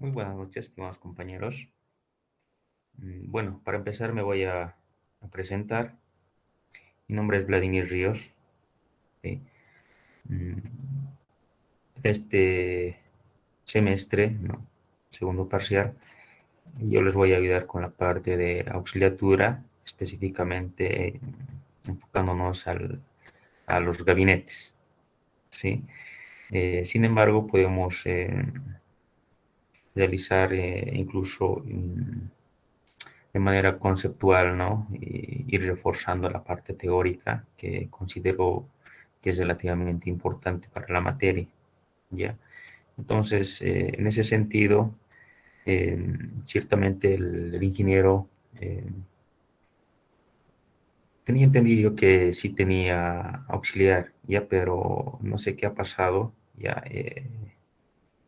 Muy buenas noches, estimados compañeros. Bueno, para empezar me voy a presentar. Mi nombre es Vladimir Ríos. ¿Sí? Mm, Este semestre, ¿no? Segundo parcial, yo les voy a ayudar con la parte de auxiliatura, específicamente enfocándonos a los gabinetes. ¿Sí? Sin embargo, podemos realizar incluso de manera conceptual, ¿no? Y ir reforzando la parte teórica que considero que es relativamente importante para la materia, ¿ya? Entonces, en ese sentido, eh, ciertamente el ingeniero eh, tenía entendido que sí tenía auxiliar, ¿ya? Pero no sé qué ha pasado, ¿ya?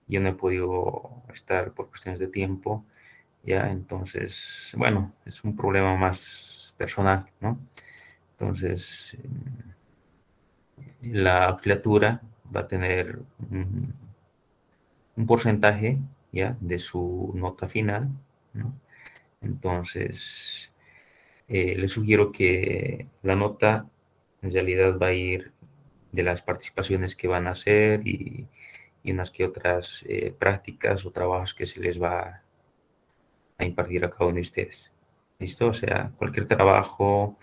Yo no he podido estar por cuestiones de tiempo, ¿ya? Entonces, bueno, es un problema más personal, ¿no? Entonces, la criatura va a tener un porcentaje, ¿ya? De su nota final, ¿no? Entonces, le sugiero que la nota en realidad va a ir de las participaciones que van a hacer y unas que otras prácticas o trabajos que se les va a impartir a cada uno de ustedes. ¿Listo? O sea, cualquier trabajo,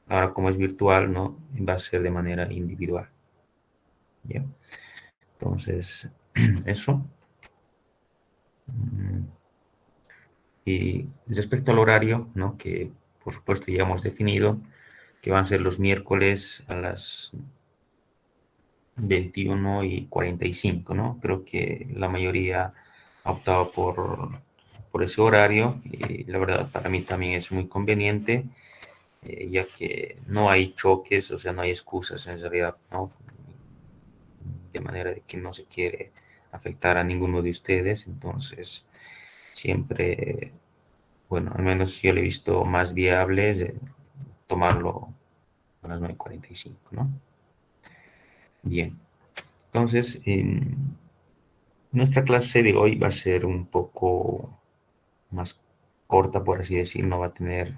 ahora como es virtual, ¿no? Va a ser de manera individual. ¿Ya? Entonces, eso. Mm, Y respecto al horario, ¿no? Que por supuesto ya hemos definido, que van a ser los miércoles a las 21:45, ¿no? Creo que la mayoría ha optado por ese horario y la verdad para mí también es muy conveniente, ya que no hay choques, o sea, no hay excusas en realidad, ¿no? De manera de que no se quiere afectar a ninguno de ustedes, entonces siempre, bueno, al menos yo le he visto más viable tomarlo a las 9:45, ¿no? Bien, entonces nuestra clase de hoy va a ser un poco más corta, por así decir, no va a tener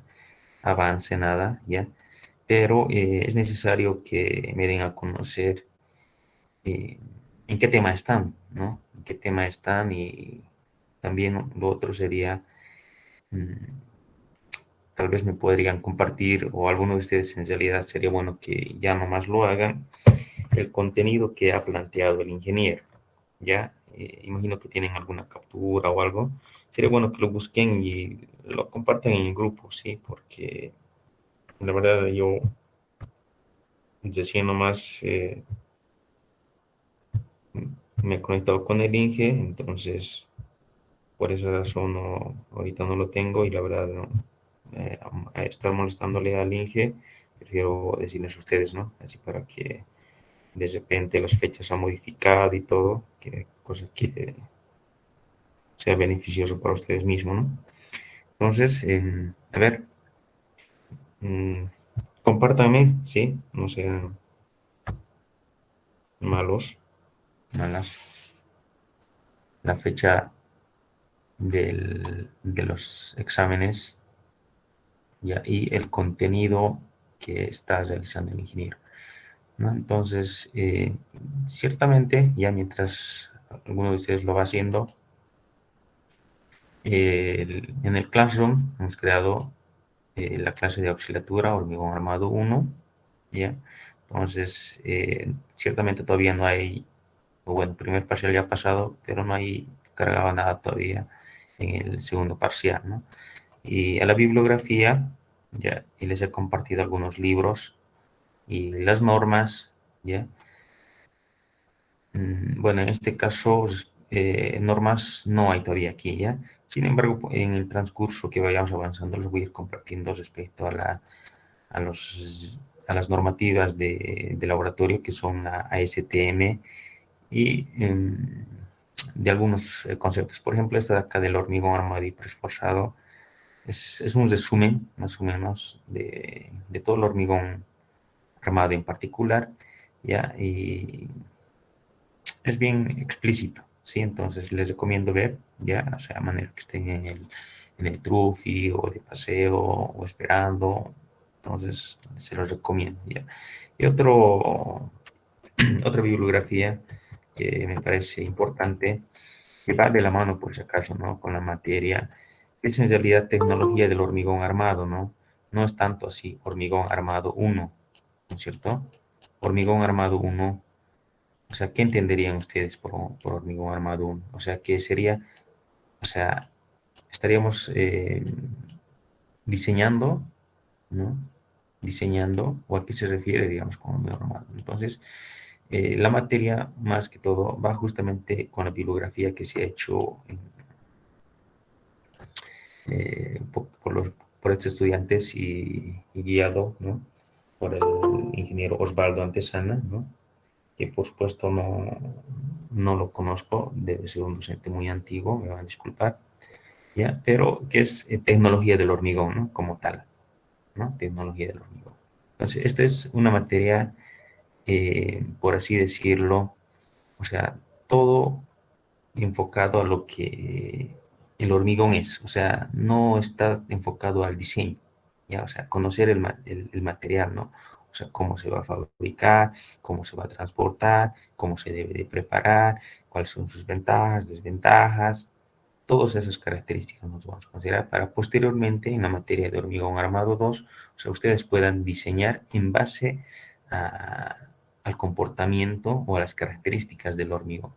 avance, nada, ¿ya? Pero es necesario que me den a conocer eh, en qué tema están, ¿no? En qué tema están y también lo otro sería, mm, tal vez me podrían compartir o alguno de ustedes en realidad sería bueno que ya nomás lo hagan, el contenido que ha planteado el ingeniero, ¿ya? Imagino que tienen alguna captura o algo. Sería bueno que lo busquen y lo compartan en el grupo, ¿sí? Porque la verdad yo recién nomás me he conectado con el Inge, entonces por esa razón ahorita no lo tengo y la verdad no, a estar molestándole al Inge, prefiero decirles a ustedes, ¿no? Así para que de repente las fechas han modificado y todo, que cosa que sea beneficioso para ustedes mismos, ¿no? Entonces, a ver, mm, compártanme, ¿sí? No sean malos, malas. La fecha de los exámenes, ¿ya? Y el contenido que está realizando el ingeniero, ¿no? Entonces, ciertamente, ya mientras alguno de ustedes lo va haciendo, en el Classroom hemos creado la clase de auxiliatura hormigón armado 1, ¿ya? Entonces, ciertamente todavía no hay, o bueno, el primer parcial ya ha pasado, pero no hay cargado nada todavía en el segundo parcial, ¿no? Y a la bibliografía, ya, y les he compartido algunos libros y las normas, ¿ya? Bueno, en este caso, normas no hay todavía aquí, ¿ya? Sin embargo, en el transcurso que vayamos avanzando, los voy a ir compartiendo respecto a los, a las normativas de laboratorio, que son la ASTM, y de algunos conceptos. Por ejemplo, esta de acá del hormigón armado y preesforzado es un resumen, más o menos, de todo el hormigón armado en particular, ¿ya? Y es bien explícito, ¿sí? Entonces les recomiendo ver, ya, o sea, a manera que estén en el trufi o de paseo o esperando. Entonces se los recomiendo, ya. Y otra bibliografía que me parece importante, que va de la mano, por si acaso, ¿no? Con la materia, es en realidad tecnología del hormigón armado, ¿no? No es tanto así, hormigón armado uno, ¿no es cierto? Hormigón armado uno, o sea, ¿qué entenderían ustedes por hormigón armado uno? O sea, ¿qué sería? O sea, estaríamos diseñando, ¿no? Diseñando, o a qué se refiere, digamos, con hormigón armado. Entonces, la materia, más que todo, va justamente con la bibliografía que se ha hecho por estos estudiantes y guiado, ¿no? Por el ingeniero Osvaldo Antesana, ¿no? Que por supuesto no lo conozco, debe ser un docente muy antiguo, me van a disculpar, ¿ya? Pero que es tecnología del hormigón, ¿no? Como tal, ¿no? Tecnología del hormigón. Entonces, esta es una materia, por así decirlo, o sea, todo enfocado a lo que el hormigón es, o sea, no está enfocado al diseño, ¿ya? O sea, conocer el material, ¿no? O sea, cómo se va a fabricar, cómo se va a transportar, cómo se debe de preparar, cuáles son sus ventajas, desventajas, todas esas características nos vamos a considerar para posteriormente en la materia de hormigón armado 2, o sea, ustedes puedan diseñar en base a- al comportamiento o a las características del hormigón,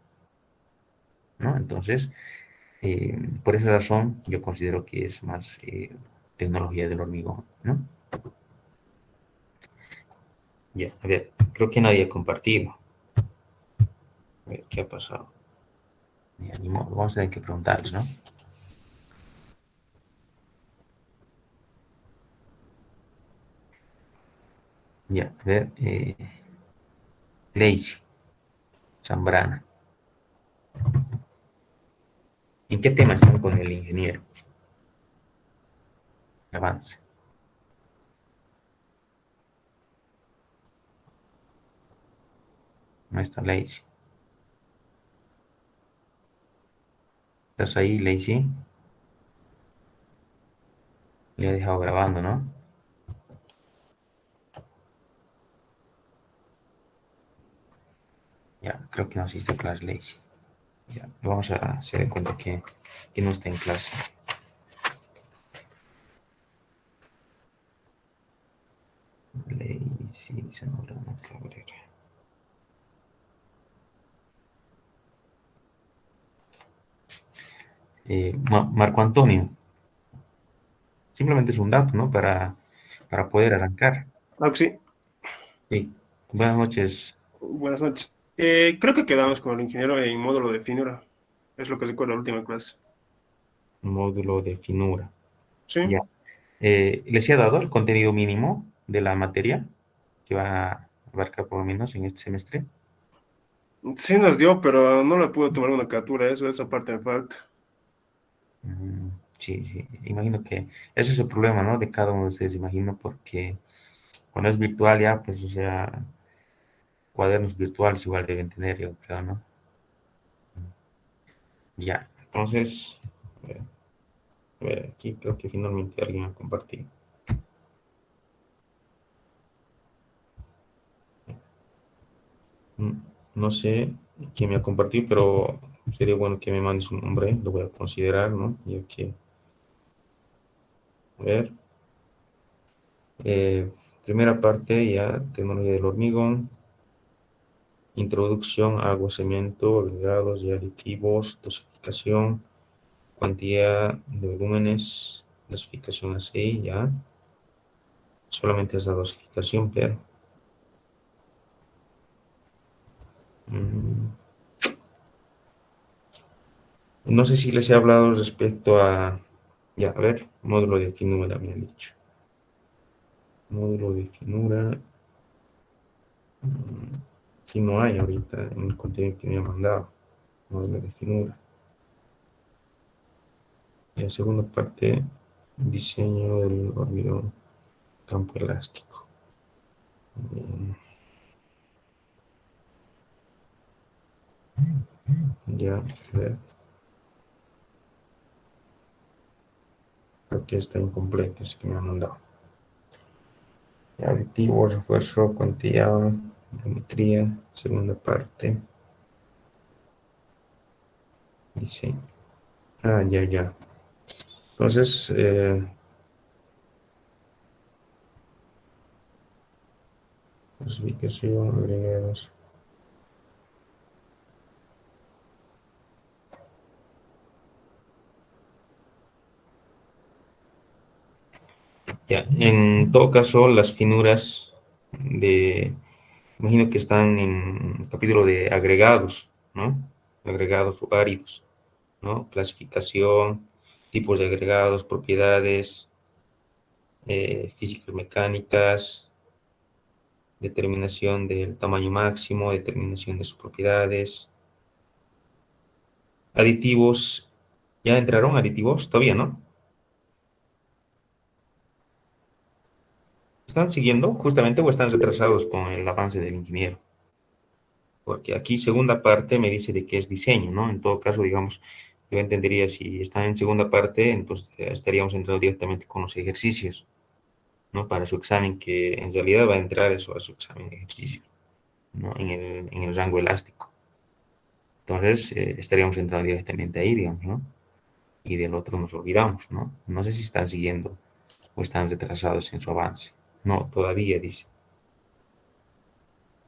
¿no? Entonces, por esa razón, yo considero que es más tecnología del hormigón, ¿no? Ya, a ver, creo que nadie ha compartido. A ver, ¿qué ha pasado? Ya, ni modo, vamos a tener que preguntarles, ¿no? Ya, a ver, Lacey, Zambrana. ¿En qué tema están con el ingeniero? Avance. No está Lacey. ¿Estás ahí, Lacey? Le ha dejado grabando, ¿no? Ya, creo que no asiste a clase, Lacey. Ya, vamos a hacer de cuenta que no está en clase. Lacey Zambrana Cabrera. Marco Antonio, simplemente es un dato, ¿no? Para poder arrancar. Ah, sí, Sí. Buenas noches, buenas noches. Creo que quedamos con el ingeniero en módulo de finura. Es lo que recuerdo la última clase. módulo de finura. Sí, Ya. ¿Les he dado el contenido mínimo de la materia que va a abarcar por lo menos en este semestre? sí nos dio, pero no le pude tomar una captura. Esa parte me falta. Mm, sí, sí. Imagino que ese es el problema, ¿no? De cada uno de ustedes, imagino, porque cuando es virtual ya, pues, o sea, cuadernos virtuales igual deben tener, yo creo, ¿no? Ya. Entonces, a ver, aquí creo que finalmente alguien ha compartido. Mm, no sé quién me ha compartido, pero sería bueno que me mande su nombre, lo voy a considerar, ¿no? Ya que, a ver, eh, primera parte ya, tecnología del hormigón, introducción, agua, cemento, agregados y aditivos, dosificación, cantidad de volúmenes, dosificación así, ya, solamente es la dosificación, pero mm, no sé si les he hablado respecto a, ya, a ver, módulo de finura, me han dicho. Módulo de finura. Si no hay ahorita en el contenido que me ha mandado, módulo de finura. Y la segunda parte, diseño del hormigón campo elástico. Bien. Ya, a ver, creo que está incompleto, es que me han mandado. Aditivo, refuerzo, cuantía, geometría, segunda parte, diseño. Ah, ya, ya. Entonces, clasificación, agregados. Ya, en todo caso, las finuras de, imagino que están en el capítulo de agregados, ¿no? Agregados o áridos, ¿no? Clasificación, tipos de agregados, propiedades, físicas mecánicas, determinación del tamaño máximo, determinación de sus propiedades, aditivos. ¿Ya entraron aditivos? Todavía, ¿no? ¿Están siguiendo justamente o están retrasados con el avance del ingeniero? Porque aquí segunda parte me dice de que es diseño, ¿no? En todo caso, digamos, yo entendería si está en segunda parte, entonces estaríamos entrando directamente con los ejercicios, ¿no? Para su examen, que en realidad va a entrar eso a su examen de ejercicio, ¿no? En el rango elástico. Entonces, estaríamos entrando directamente ahí, digamos, ¿no? Y del otro nos olvidamos, ¿no? No sé si están siguiendo o están retrasados en su avance. No, todavía dice.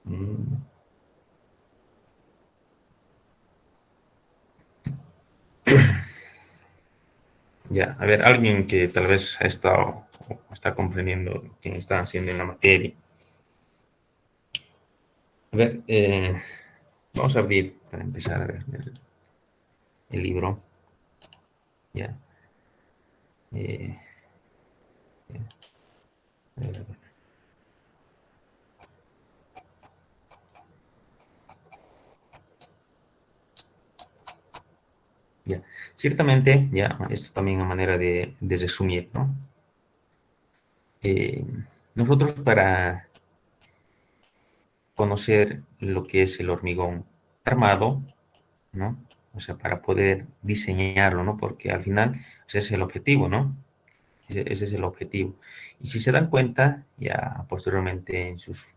Mm, ya, a ver, alguien que tal vez ha estado o está comprendiendo lo que está haciendo en la materia. A ver, vamos a abrir para empezar a ver el libro. Ya, eh, a ver, ya. Ciertamente, ya, esto también a manera de resumir, ¿no? Eh, nosotros para conocer lo que es el hormigón armado, ¿no? O sea, para poder diseñarlo, ¿no? Porque al final ese es el objetivo, ¿no? Ese es el objetivo. Y si se dan cuenta, ya posteriormente en sus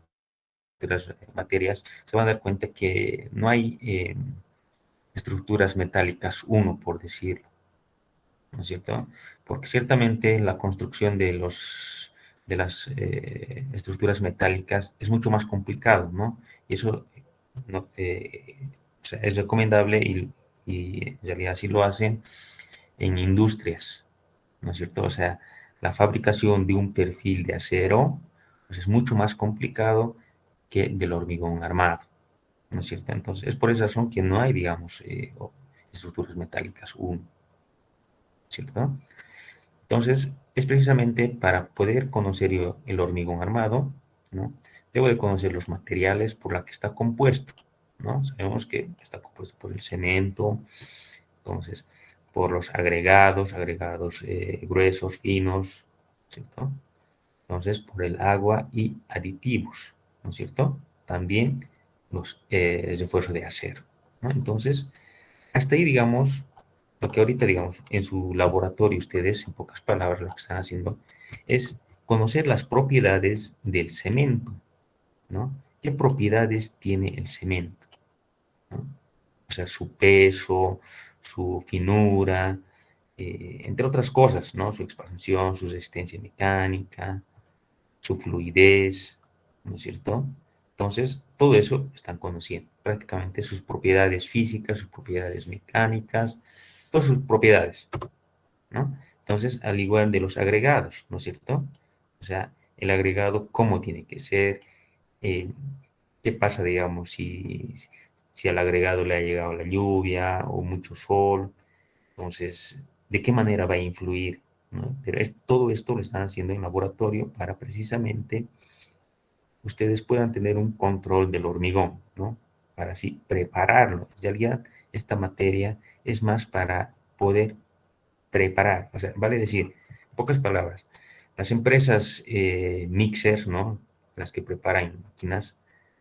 otras materias, se van a dar cuenta que no hay estructuras metálicas uno, por decirlo, ¿no es cierto? Porque ciertamente la construcción de las estructuras metálicas es mucho más complicado, ¿no? Y eso no, o sea, es recomendable y en realidad así lo hacen en industrias, ¿no es cierto? O sea, la fabricación de un perfil de acero pues es mucho más complicado que del hormigón armado, ¿no es cierto? Entonces, es por esa razón que no hay, digamos, estructuras metálicas uno, ¿cierto? Entonces, es precisamente para poder conocer yo el hormigón armado, ¿no? Debo de conocer los materiales por los que está compuesto, ¿no? Sabemos que está compuesto por el cemento, entonces, por los agregados, gruesos, finos, ¿cierto? Entonces, por el agua y aditivos, ¿no es cierto? También los refuerzos de acero, ¿no? Entonces, hasta ahí, digamos, lo que ahorita, digamos, en su laboratorio ustedes, en pocas palabras, lo que están haciendo es conocer las propiedades del cemento, ¿no? ¿Qué propiedades tiene el cemento? ¿No? O sea, su peso, su finura, entre otras cosas, ¿no? Su expansión, su resistencia mecánica, su fluidez, ¿no es cierto? Entonces, todo eso están conociendo, prácticamente sus propiedades físicas, sus propiedades mecánicas, todas sus propiedades, ¿no? Entonces, al igual de los agregados, ¿no es cierto? O sea, el agregado, cómo tiene que ser, eh, qué pasa, digamos, si al agregado le ha llegado la lluvia o mucho sol, entonces, ¿de qué manera va a influir? ¿No? Pero todo esto lo están haciendo en laboratorio para precisamente ustedes puedan tener un control del hormigón, ¿no? Para así prepararlo. En realidad, esta materia es más para poder preparar, o sea, vale decir, en pocas palabras, las empresas mixers, ¿no? Las que preparan máquinas,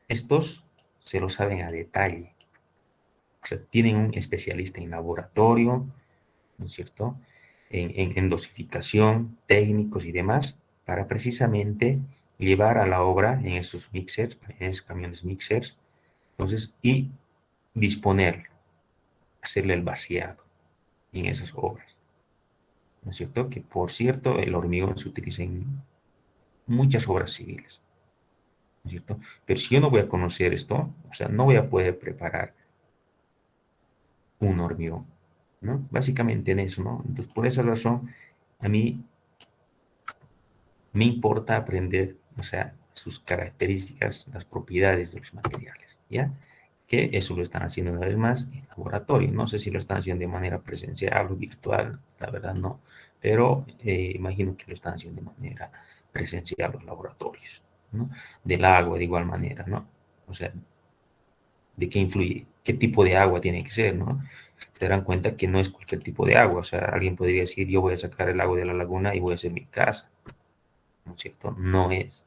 estos se lo saben a detalle, O sea, tienen un especialista en laboratorio, ¿no es cierto? En dosificación, técnicos y demás, para precisamente llevar a la obra en esos mixers, en esos camiones mixers, entonces, y disponer, hacerle el vaciado en esas obras, ¿no es cierto? Que por cierto, el hormigón se utiliza en muchas obras civiles, ¿no es cierto? Pero si yo no voy a conocer esto, o sea, no voy a poder preparar un hormigón, ¿no? Básicamente en eso, ¿no? Entonces, por esa razón, a mí me importa aprender, o sea, sus características, las propiedades de los materiales, ¿ya? Que eso lo están haciendo una vez más en laboratorio. No sé si lo están haciendo de manera presencial o virtual, la verdad no, pero imagino que lo están haciendo de manera presencial los laboratorios, ¿no? Del agua de igual manera, ¿no? O sea, de qué influye, qué tipo de agua tiene que ser, ¿no? Te darán cuenta que no es cualquier tipo de agua, o sea, alguien podría decir, yo voy a sacar el agua de la laguna y voy a hacer mi casa, ¿no es cierto? No es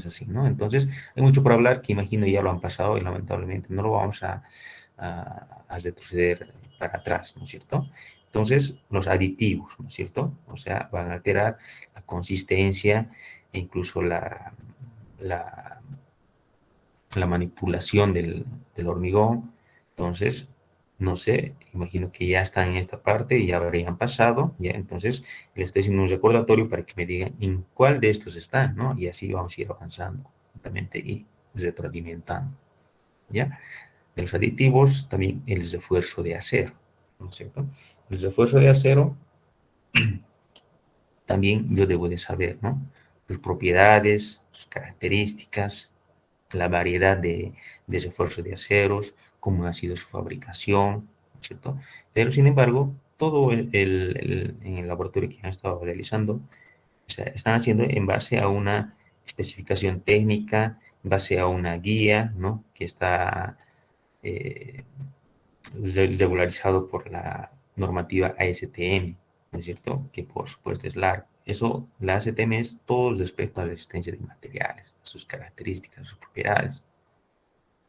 así, ¿no? Entonces, hay mucho por hablar que imagino ya lo han pasado y lamentablemente no lo vamos a retroceder para atrás, ¿no es cierto? Entonces, los aditivos, ¿no es cierto? O sea, van a alterar la consistencia e incluso la, la manipulación del hormigón. Entonces, no sé, imagino que ya están en esta parte y ya habrían pasado, ya, entonces les estoy haciendo un recordatorio para que me digan en cuál de estos están, ¿no? Y así vamos a ir avanzando justamente y retroalimentando, ¿ya? De los aditivos, también el refuerzo de acero, ¿no es cierto? El refuerzo de acero también yo debo de saber, ¿no? Sus propiedades, sus características, la variedad de refuerzo de aceros, cómo ha sido su fabricación, ¿no es cierto? Pero sin embargo, todo en el laboratorio que han estado realizando, o sea, están haciendo en base a una especificación técnica, en base a una guía, ¿no? Que está eh, regularizado por la normativa ASTM, ¿no es cierto? Que por supuesto es largo. Eso, la ASTM es todo respecto a la existencia de materiales, sus características, sus propiedades,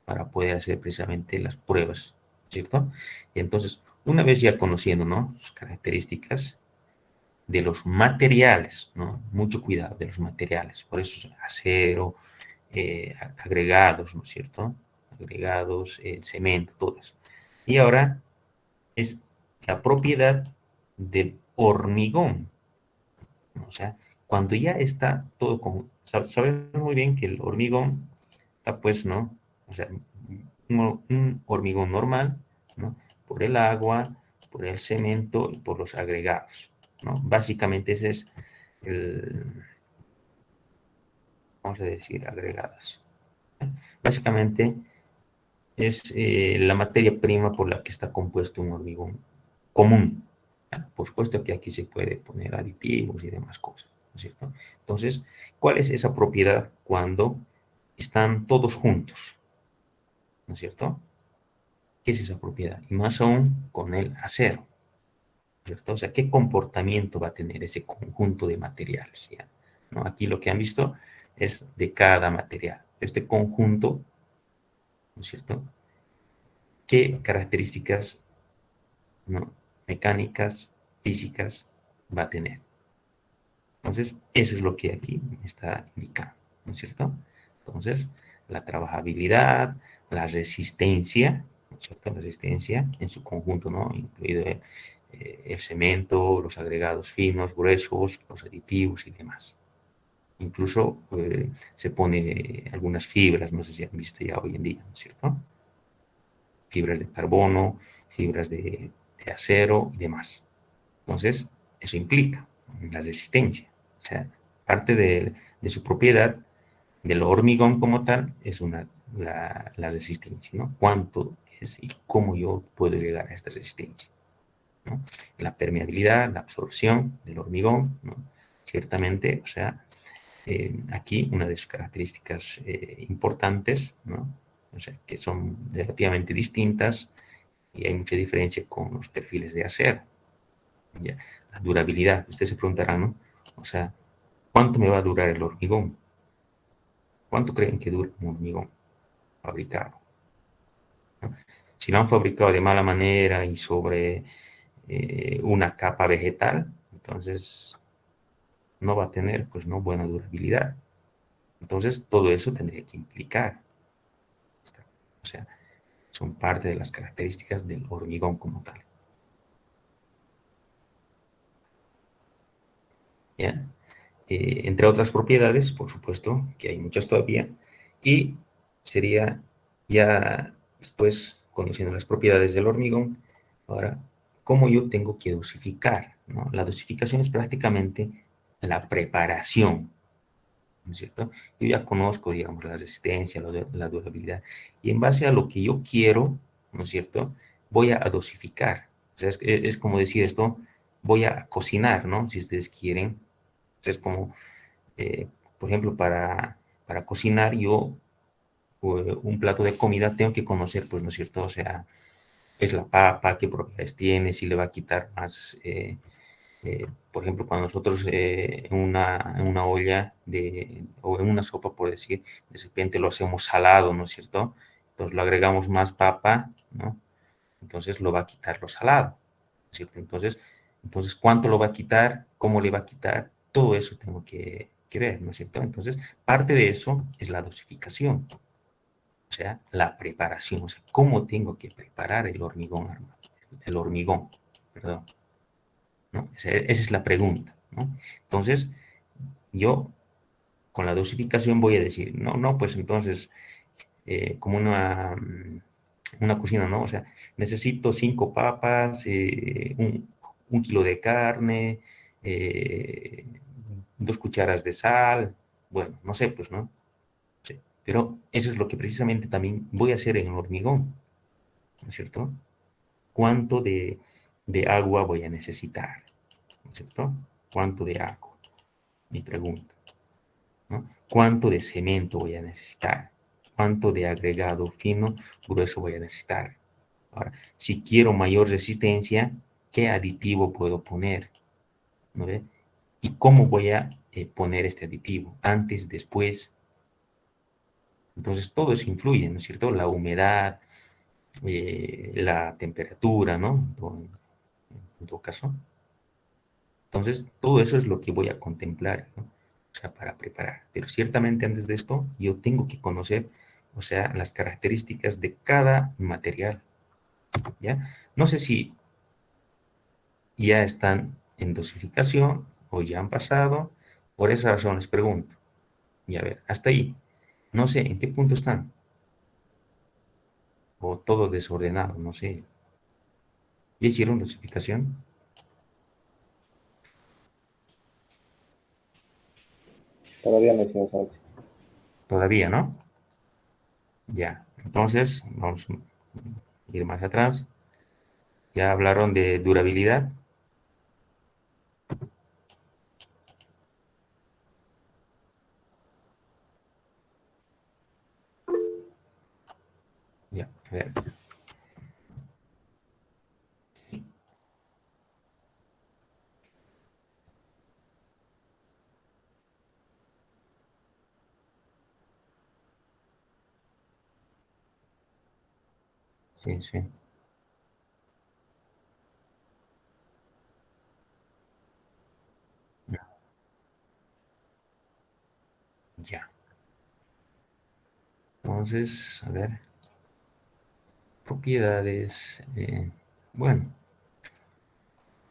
para poder hacer precisamente las pruebas, ¿cierto? Y entonces, una vez ya conociendo, ¿no? Sus características de los materiales, ¿no? Mucho cuidado de los materiales, por eso acero, agregados, ¿no es cierto? Agregados, cemento, todo eso. Y ahora es la propiedad del hormigón, ¿no? O sea, cuando ya está todo como, sabemos muy bien que el hormigón está pues, ¿no? O sea, un hormigón normal, ¿no? Por el agua, por el cemento y por los agregados, ¿no? Básicamente ese es el, vamos a decir, agregados. Básicamente es la materia prima por la que está compuesto un hormigón común. Por supuesto que aquí se puede poner aditivos y demás cosas, ¿no es cierto? Entonces, ¿cuál es esa propiedad cuando están todos juntos? ¿No es cierto? ¿Qué es esa propiedad? Y más aún con el acero, ¿cierto? O sea, ¿qué comportamiento va a tener ese conjunto de materiales? ¿Ya? ¿No? Aquí lo que han visto es de cada material. Este conjunto, ¿no es cierto? ¿Qué características, ¿no? Mecánicas, físicas va a tener? Entonces, eso es lo que aquí me está indicando, ¿no es cierto? Entonces, la trabajabilidad, la resistencia, ¿no es cierto? La resistencia en su conjunto, ¿no? Incluido el cemento, los agregados finos, gruesos, los aditivos y demás. Incluso se pone algunas fibras, no sé si han visto ya hoy en día, ¿no es cierto? Fibras de carbono, fibras de acero y demás. Entonces, eso implica la resistencia. O sea, parte de su propiedad del hormigón como tal es la resistencia, ¿no? ¿Cuánto es y cómo yo puedo llegar a esta resistencia? ¿No? La permeabilidad, la absorción del hormigón, ¿no? Ciertamente, o sea, aquí una de sus características importantes, ¿no? O sea, que son relativamente distintas y hay mucha diferencia con los perfiles de acero. ¿Ya? La durabilidad, ustedes se preguntarán, ¿no? O sea, ¿cuánto me va a durar el hormigón? ¿Cuánto creen que dura un hormigón fabricado? ¿No? Si lo han fabricado de mala manera y sobre una capa vegetal, entonces no va a tener, pues, no buena durabilidad. Entonces, todo eso tendría que implicar, o sea, son parte de las características del hormigón como tal. ¿Ya? Entre otras propiedades, por supuesto, que hay muchas todavía, y sería ya después, conociendo las propiedades del hormigón, ahora, cómo yo tengo que dosificar, ¿no? La dosificación es prácticamente la preparación, ¿no es cierto? Yo ya conozco, digamos, la resistencia, la durabilidad, y en base a lo que yo quiero, ¿no es cierto? Voy a dosificar. O sea, es como decir esto, voy a cocinar, ¿no? Si ustedes quieren. Es como, eh, por ejemplo, para cocinar yo un plato de comida tengo que conocer, pues, ¿no es cierto? O sea, qué es la papa, qué propiedades tiene, si le va a quitar más, por ejemplo, cuando nosotros en una olla o en una sopa, por decir, de repente lo hacemos salado, ¿no es cierto? Entonces lo agregamos más papa, ¿no? Entonces lo va a quitar lo salado, ¿no es cierto? Entonces, ¿cuánto lo va a quitar? ¿Cómo le va a quitar? Todo eso tengo que ver, ¿no es cierto? Entonces, parte de eso es la dosificación, o sea, la preparación, o sea, cómo tengo que preparar el hormigón, perdón, ¿no? Esa es la pregunta, ¿no? Entonces, yo con la dosificación voy a decir, no, no, pues entonces, como una cocina, ¿no? O sea, necesito 5 papas, un kilo de carne, 2 cucharas de sal, bueno, no sé, pues, ¿no? Sí. Pero eso es lo que precisamente también voy a hacer en el hormigón, ¿no es cierto? ¿Cuánto de agua voy a necesitar? ¿No es cierto? ¿Cuánto de agua? Mi pregunta, ¿no? ¿Cuánto de cemento voy a necesitar? ¿Cuánto de agregado fino, grueso voy a necesitar? Ahora, si quiero mayor resistencia, ¿qué aditivo puedo poner? ¿No ve? ¿Y cómo voy a poner este aditivo? Antes, después. Entonces, todo eso influye, ¿no es cierto? La humedad, la temperatura, ¿no? En todo caso. Entonces, todo eso es lo que voy a contemplar, ¿no? O sea, para preparar. Pero ciertamente antes de esto, yo tengo que conocer, o sea, las características de cada material, ¿ya? No sé si ya están en dosificación o ya han pasado. Por esa razón les pregunto. Y a ver, hasta ahí. No sé en qué punto están. O todo desordenado, no sé. ¿Ya hicieron dosificación? Todavía no hicimos algo. Todavía, ¿no? Ya. Entonces, vamos a ir más atrás. Ya hablaron de durabilidad. Ya, a ver. Sí, sí. Ya. Entonces, a ver. Propiedades. Bueno,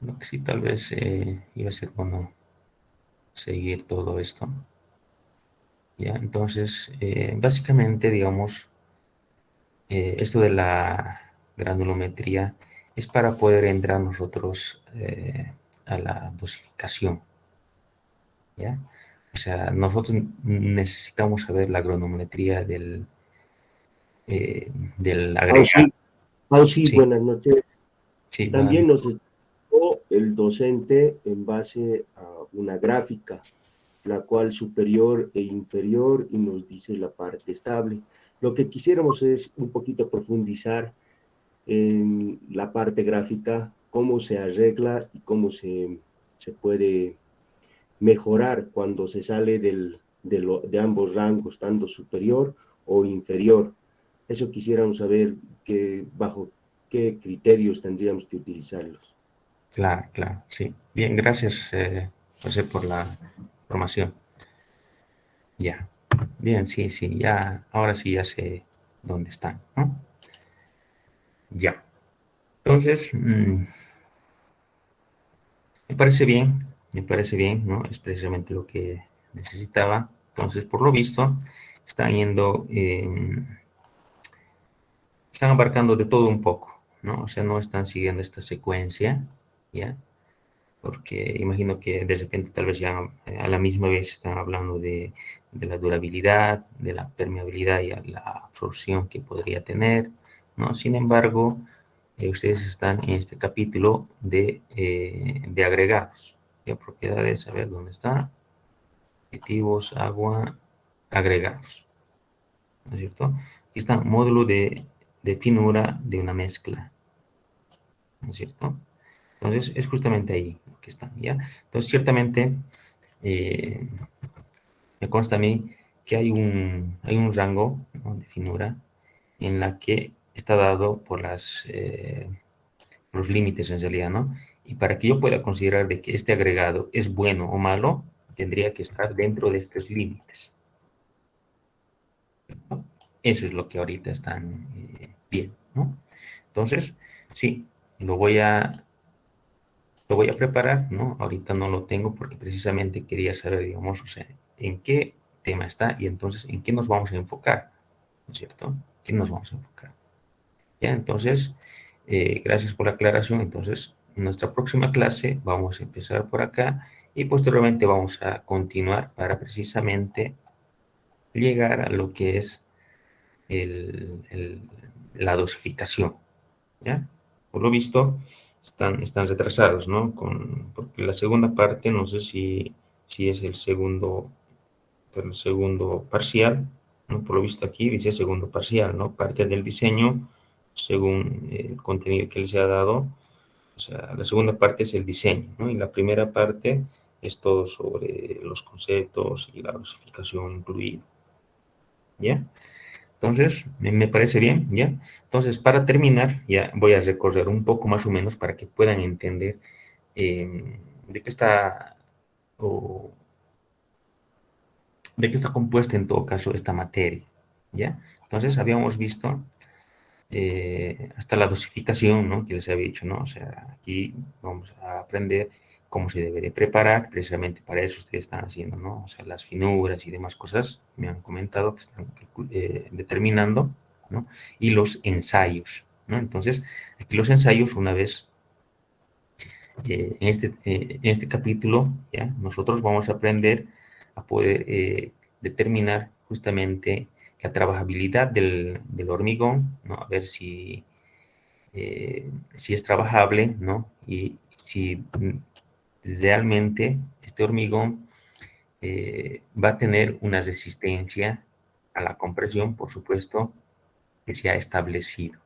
lo que sí tal vez iba a ser bueno seguir todo esto. Ya, entonces, básicamente, digamos, esto de la granulometría es para poder entrar nosotros a la dosificación, ¿ya? O sea, nosotros necesitamos saber la granulometría del agregado. Ausi, Ausi, Sí, buenas noches. sí, bueno, También nos explicó el docente en base a una gráfica, la cual superior e inferior y nos dice la parte estable. Lo que quisiéramos es un poquito profundizar en la parte gráfica, cómo se arregla y cómo se puede mejorar cuando se sale de ambos rangos, tanto superior o inferior. Eso quisiéramos saber bajo qué criterios tendríamos que utilizarlos. Claro, claro, sí. Bien, gracias, José, por la información. Ya. Bien, sí, sí, ya, ahora sí ya sé dónde están, ¿no? Ya. Entonces, me parece bien, ¿no? Es precisamente lo que necesitaba. Entonces, por lo visto, están yendo, están abarcando de todo un poco, ¿no? O sea, no están siguiendo esta secuencia, ¿ya? Porque imagino que de repente tal vez ya a la misma vez están hablando de la durabilidad, de la permeabilidad y a la absorción que podría tener, ¿no? Sin embargo, ustedes están en este capítulo de agregados, de propiedades, a ver dónde está, aditivos, agua, agregados, ¿no es cierto? Aquí está módulo de finura de una mezcla, ¿no es cierto? Entonces, es justamente ahí que están, ¿ya? Entonces, ciertamente, eh, me consta a mí que hay un rango, ¿no?, de finura en la que está dado por los límites en realidad, ¿no? Y para que yo pueda considerar de que este agregado es bueno o malo, tendría que estar dentro de estos límites, ¿no? Eso es lo que ahorita están bien, ¿no? Entonces, sí, lo voy a, lo voy a preparar, ¿no? Ahorita no lo tengo porque precisamente quería saber, digamos, o sea, en qué tema está y entonces en qué nos vamos a enfocar, ¿no es cierto? ¿Qué nos vamos a enfocar? Ya, entonces, gracias por la aclaración. Entonces, en nuestra próxima clase vamos a empezar por acá y posteriormente vamos a continuar para precisamente llegar a lo que es la dosificación, ¿ya? Por lo visto, están retrasados, ¿no? Porque la segunda parte, no sé si es el segundo parcial, ¿no? Por lo visto aquí dice segundo parcial, ¿no? Parte del diseño según el contenido que les ha dado. O sea, la segunda parte es el diseño, ¿no? Y la primera parte es todo sobre los conceptos y la dosificación incluida, ¿ya? Entonces, me parece bien, ¿ya? Entonces, para terminar, ya voy a recorrer un poco más o menos para que puedan entender de qué está, o de qué está compuesta en todo caso esta materia, ¿ya? Entonces, habíamos visto hasta la dosificación, ¿no?, que les había dicho, ¿no? O sea, aquí vamos a aprender cómo se debe de preparar, precisamente para eso ustedes están haciendo, ¿no? O sea, las finuras y demás cosas, me han comentado que están determinando, ¿no? Y los ensayos, ¿no? Entonces, aquí los ensayos, una vez en este capítulo, ¿ya? Nosotros vamos a aprender a poder determinar justamente la trabajabilidad del hormigón, ¿no? A ver si es trabajable, ¿no? Y si realmente este hormigón va a tener una resistencia a la compresión, por supuesto, que se ha establecido,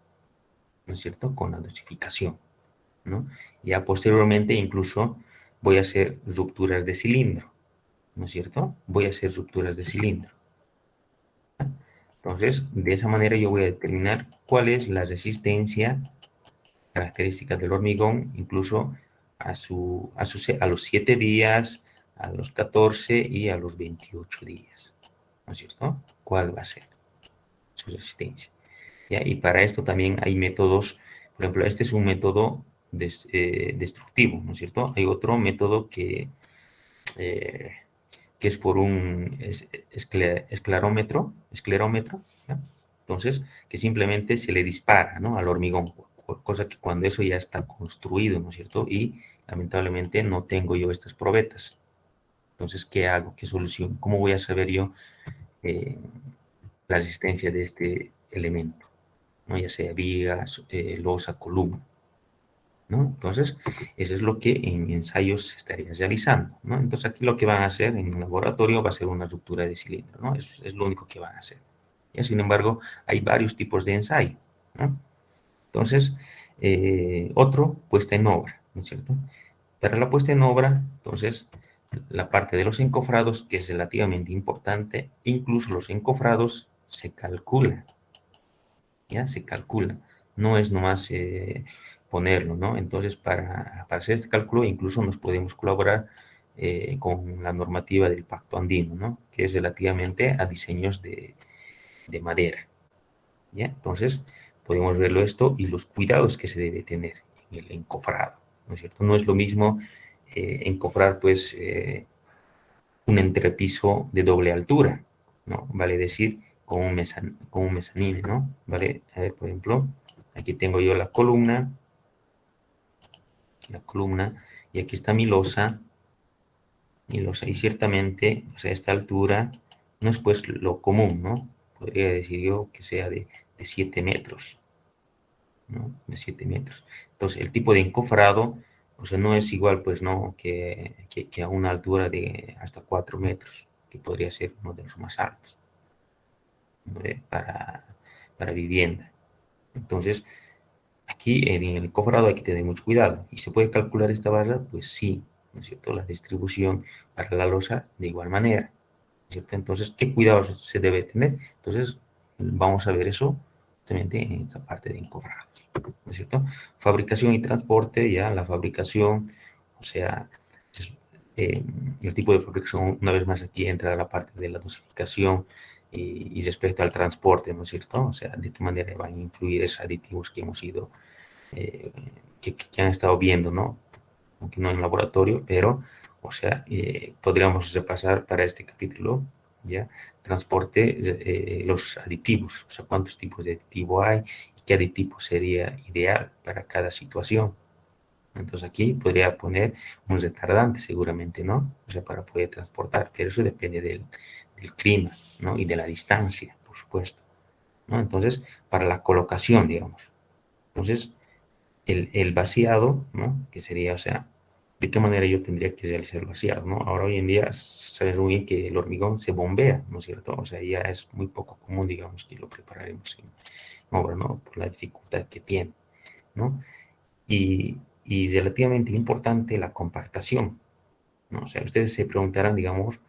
¿no es cierto?, con la dosificación, ¿no? Ya posteriormente incluso voy a hacer rupturas de cilindro, ¿no es cierto? Voy a hacer rupturas de cilindro. Entonces, de esa manera yo voy a determinar cuál es la resistencia características del hormigón, incluso a los 7 días, a los 14 y a los 28 días, ¿no es cierto? ¿Cuál va a ser su resistencia? ¿Ya? Y para esto también hay métodos, por ejemplo, este es un método destructivo, ¿no es cierto? Hay otro método eh, que es por un esclerómetro, ¿ya? Entonces, que simplemente se le dispara, ¿no?, al hormigón, cosa que cuando eso ya está construido, ¿no es cierto? Y lamentablemente no tengo yo estas probetas. Entonces, ¿qué hago? ¿Qué solución? ¿Cómo voy a saber yo eh, la resistencia de este elemento, ¿no? Ya sea viga, losa, columna, ¿no? Entonces, eso es lo que en ensayos se estaría realizando, ¿no? Entonces, aquí lo que van a hacer en un laboratorio va a ser una ruptura de cilindro, ¿no? Eso es lo único que van a hacer. ¿Ya? Sin embargo, hay varios tipos de ensayo, ¿no? Entonces, otro, puesta en obra, ¿no es cierto? Para la puesta en obra, entonces, la parte de los encofrados, que es relativamente importante, incluso los encofrados se calculan, ¿ya? Se calcula, no es nomás ponerlo, ¿no? Entonces, para hacer este cálculo, incluso nos podemos colaborar con la normativa del Pacto Andino, ¿no? Que es relativamente a diseños de madera, ¿ya? Entonces, podemos verlo esto y los cuidados que se debe tener en el encofrado, ¿no es cierto? No es lo mismo encofrar, pues, un entrepiso de doble altura, ¿no? Vale decir, con un mezanine, ¿no? Vale, a ver, por ejemplo, aquí tengo yo la columna, y aquí está mi losa, y ciertamente, o sea, esta altura no es pues lo común, ¿no? Podría decir yo que sea de 7 metros, ¿no? De 7 metros. Entonces, el tipo de encofrado, o sea, no es igual, pues, ¿no? Que a una altura de hasta 4 metros, que podría ser uno de los más altos, ¿no? Para vivienda. Entonces, aquí en el encofrado hay que tener mucho cuidado. ¿Y se puede calcular esta barra? Pues sí, ¿no es cierto? La distribución para la losa de igual manera, ¿no es cierto? Entonces, ¿qué cuidados se debe tener? Entonces, vamos a ver eso justamente en esta parte de encofrado, ¿no es cierto? Fabricación y transporte, ya la fabricación, o sea, es, eh, el tipo de fabricación, una vez más aquí entra la parte de la dosificación y respecto al transporte, ¿no es cierto? O sea, de qué manera van a influir esos aditivos que hemos ido, eh, que han estado viendo, ¿no? Aunque no en laboratorio, pero, o sea, podríamos repasar para este capítulo, ¿ya? Transporte, los aditivos, o sea, cuántos tipos de aditivo hay y qué aditivo sería ideal para cada situación. Entonces aquí podría poner un retardante seguramente, ¿no? O sea, para poder transportar, pero eso depende del clima, ¿no? Y de la distancia, por supuesto, ¿no? Entonces, para la colocación, digamos. Entonces, el vaciado, ¿no? Que sería, o sea, ¿de qué manera yo tendría que realizar el vaciado, ¿no? Ahora hoy en día sabes muy bien que el hormigón se bombea, ¿no es cierto? O sea, ya es muy poco común, digamos, que lo prepararemos en obra, ¿no? Por la dificultad que tiene, ¿no? Y relativamente importante la compactación, ¿no? O sea, ustedes se preguntarán, digamos,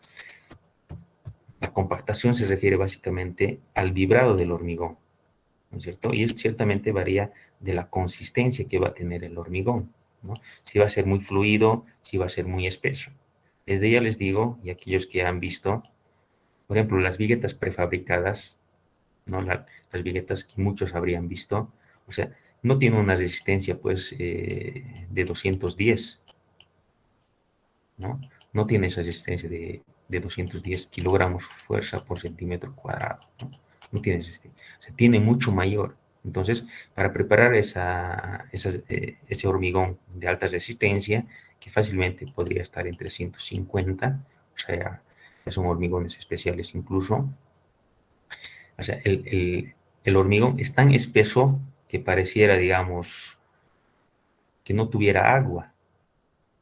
la compactación se refiere básicamente al vibrado del hormigón, ¿no es cierto? Y eso ciertamente varía de la consistencia que va a tener el hormigón, ¿no? Si va a ser muy fluido, si va a ser muy espeso. Desde ya les digo, y aquellos que han visto, por ejemplo, las viguetas prefabricadas, ¿no? Las viguetas que muchos habrían visto, o sea, no tienen una resistencia, pues, de 210, ¿no? No tiene esa resistencia de 210 kilogramos fuerza por centímetro cuadrado, ¿no? No tiene resistencia, o sea, tiene mucho mayor. Entonces, para preparar ese hormigón de alta resistencia, que fácilmente podría estar entre 150, o sea, son hormigones especiales incluso, o sea, el hormigón es tan espeso que pareciera, digamos, que no tuviera agua,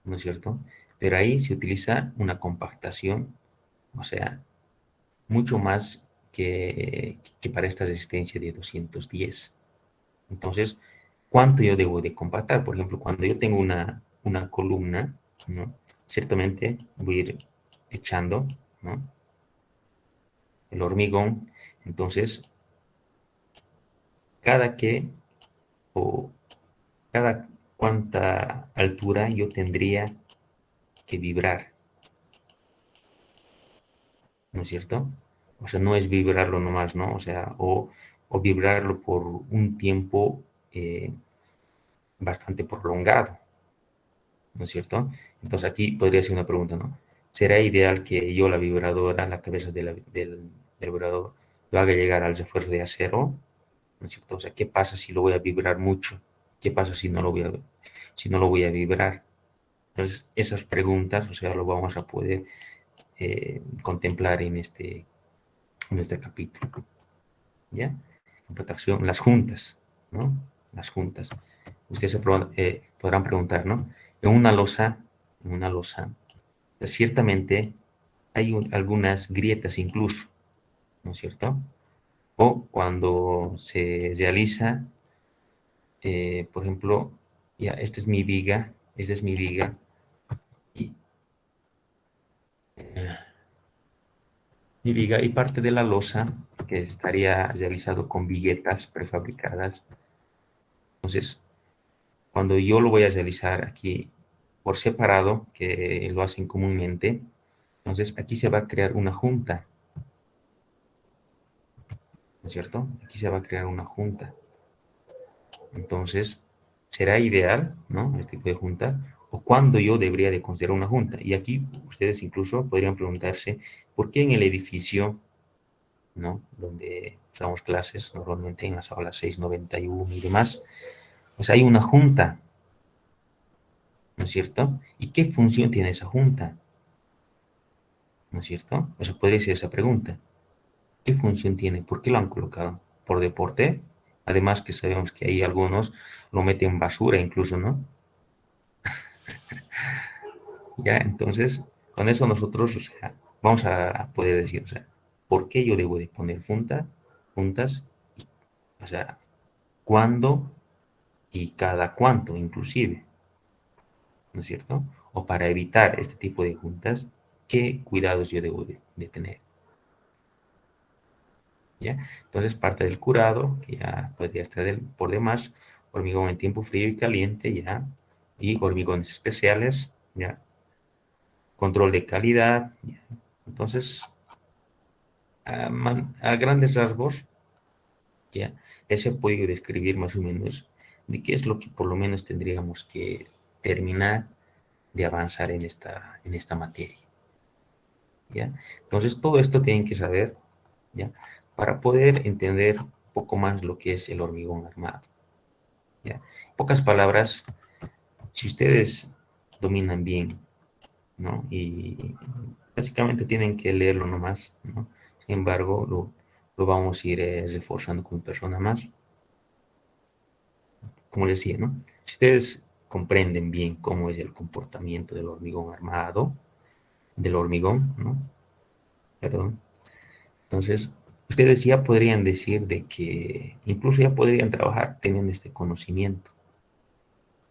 ¿no es cierto? Pero ahí se utiliza una compactación, o sea, mucho más que para esta resistencia de 210. Entonces, ¿cuánto yo debo de compactar? Por ejemplo, cuando yo tengo una columna, ¿no? Ciertamente voy a ir echando, ¿no? El hormigón. Entonces, cada que o cada cuánta altura yo tendría que vibrar, ¿no es cierto? O sea, no es vibrarlo nomás, ¿no? O sea, o vibrarlo por un tiempo bastante prolongado, ¿no es cierto? Entonces aquí podría ser una pregunta, ¿no? ¿Será ideal que yo la vibradora, la cabeza del vibrador, lo haga llegar al refuerzo de acero? ¿No es cierto? O sea, ¿qué pasa si lo voy a vibrar mucho? ¿Qué pasa si no lo voy a vibrar? Entonces, esas preguntas, o sea, lo vamos a poder contemplar en este capítulo, ¿ya? Computación, las juntas, ¿no? Las juntas. Ustedes podrán preguntar, ¿no? En una losa, pues, ciertamente hay algunas grietas incluso, ¿no es cierto? O cuando se realiza, por ejemplo, ya, esta es mi viga, y, mi viga y parte de la losa, porque estaría realizado con viguetas prefabricadas. Entonces, cuando yo lo voy a realizar aquí por separado, que lo hacen comúnmente, entonces aquí se va a crear una junta, ¿no es cierto? Aquí se va a crear una junta. Entonces, ¿será ideal, ¿no? Este tipo de junta? ¿O cuándo yo debería de considerar una junta? Y aquí ustedes incluso podrían preguntarse, ¿por qué en el edificio, ¿no? Donde damos clases, normalmente en las aulas 691 y demás, pues hay una junta, ¿no es cierto? ¿Y qué función tiene esa junta? ¿No es cierto? O sea, podría ser esa pregunta. ¿Qué función tiene? ¿Por qué lo han colocado? ¿Por deporte? Además que sabemos que hay algunos lo meten basura incluso, ¿no? Ya, entonces, con eso nosotros, o sea, vamos a poder decir, o sea, ¿por qué yo debo de poner juntas? O sea, ¿cuándo y cada cuánto inclusive? ¿No es cierto? O para evitar este tipo de juntas, ¿qué cuidados yo debo de tener? ¿Ya? Entonces, parte del curado, que ya podría estar por demás, hormigón en tiempo frío y caliente, ¿ya? Y hormigones especiales, ¿ya? Control de calidad, ¿ya? Entonces, a grandes rasgos, ¿ya? Ese podido describir más o menos de qué es lo que por lo menos tendríamos que terminar de avanzar en esta materia, ¿ya? Entonces, todo esto tienen que saber, ¿ya? Para poder entender un poco más lo que es el hormigón armado, ¿ya? En pocas palabras, si ustedes dominan bien, ¿no? Y básicamente tienen que leerlo nomás, ¿no? Sin embargo, lo vamos a ir reforzando con personas más. Como les decía, ¿no? Si ustedes comprenden bien cómo es el comportamiento del hormigón armado, del hormigón, ¿no? Perdón. Entonces, ustedes ya podrían decir de que incluso ya podrían trabajar teniendo este conocimiento.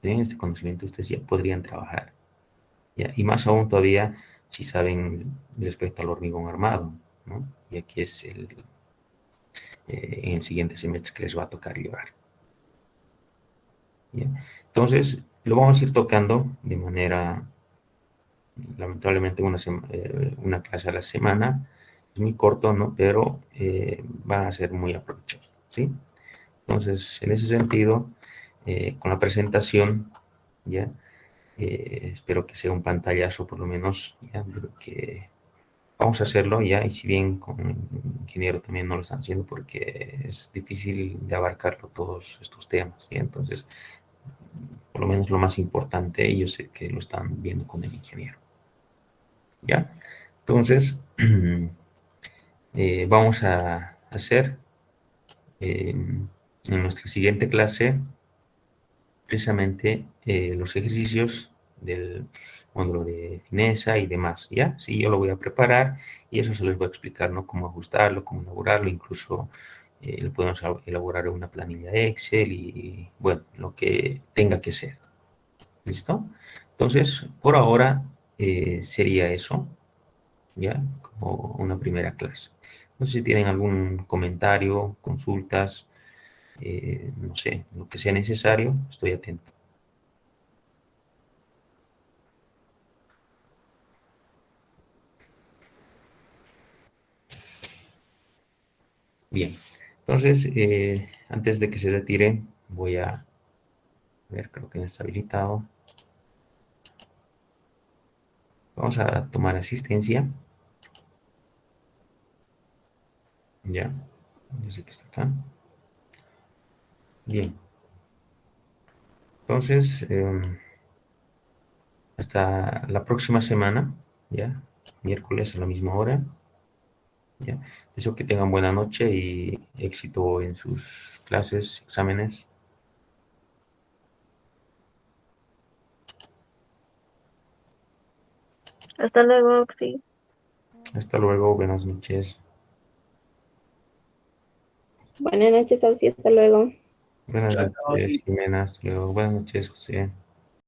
Teniendo este conocimiento, ustedes ya podrían trabajar. ¿Ya? Y más aún todavía si saben respecto al hormigón armado, ¿no? Y aquí es en el siguiente semestre que les va a tocar llevar. ¿Ya? Entonces, lo vamos a ir tocando de manera, lamentablemente, una clase a la semana. Es muy corto, ¿no? Pero va a ser muy aprovechoso, ¿sí? Entonces, en ese sentido, con la presentación, ¿ya? Espero que sea un pantallazo, por lo menos, ¿ya? De lo que vamos a hacerlo ya, y si bien con el ingeniero también no lo están haciendo porque es difícil de abarcarlo todos estos temas, ¿sí? Entonces, por lo menos lo más importante, yo sé que lo están viendo con el ingeniero, ¿ya? Entonces, vamos a hacer en nuestra siguiente clase precisamente los ejercicios del módulo de fineza y demás, ¿ya? Sí, yo lo voy a preparar y eso se les voy a explicar, ¿no? Cómo ajustarlo, cómo elaborarlo, incluso le podemos elaborar una planilla Excel y, bueno, lo que tenga que ser, ¿listo? Entonces, por ahora sería eso, ¿ya? Como una primera clase. No sé si tienen algún comentario, consultas, no sé, lo que sea necesario, estoy atento. Bien, entonces, antes de que se retire, voy a ver, creo que no está habilitado. Vamos a tomar asistencia. Ya, yo sé que está acá. Bien, entonces, hasta la próxima semana, ya, miércoles a la misma hora. Ya, deseo que tengan buena noche y éxito en sus clases, exámenes. Hasta luego, Oxy. Hasta luego, buenas noches. Buenas noches, Oxy. Hasta luego. Buenas Chao, chao, noches, sí. Jimena. Hasta luego. Buenas noches, José.